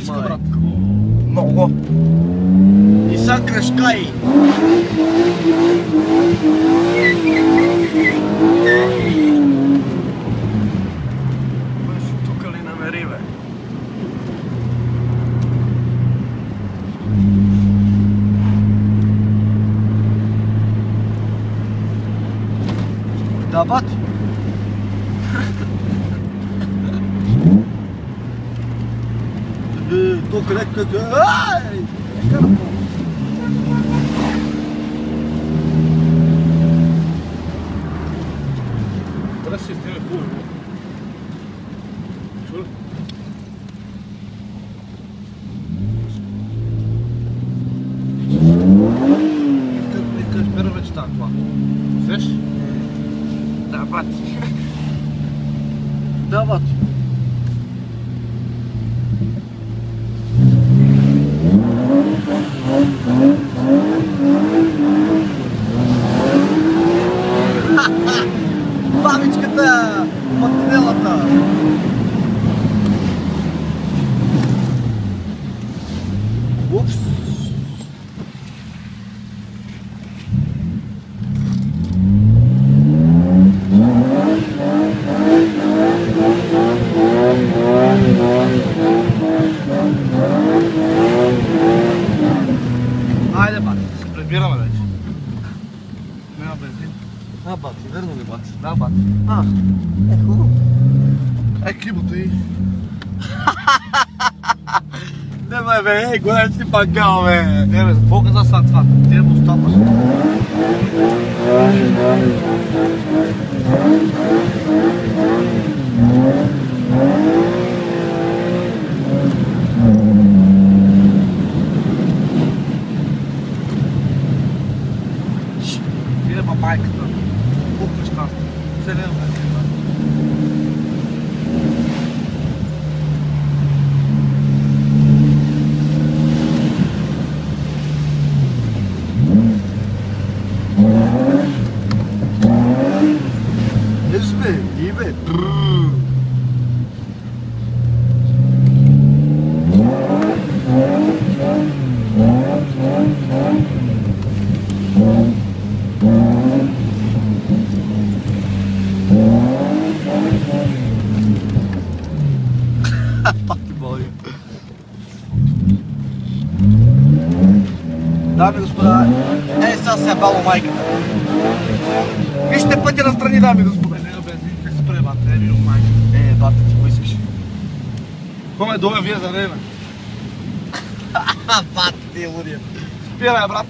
близка, брат. Много. И са кръшкаи. Тук ли намери, бе? Да, бат. Тук леко е... Ай! Трябва да се сниме хубаво. Чули? Нека шпера вече тази кола. Сеш? Да, бат. Да, бат. Бабичката! Матинелата! Упс! Айде, бат, се прибираме вече. Няма бензин. А, бат, верно ли, бат? Да, бат. Хубаво. Климата и... Не, бе, голям си пангал, бе. Не, бе, за какво каза сега това? Ти е устата. Иде па майката. Колко нещастие. Селено бензин, бе. И бе. Пак боли. Дами и господа, сега се е бало майката. Вижте пътя настрани, дами и господа. Бата ти, го искаш? Коме доле вие за време? Бат ти, лудия. Спирай, брат.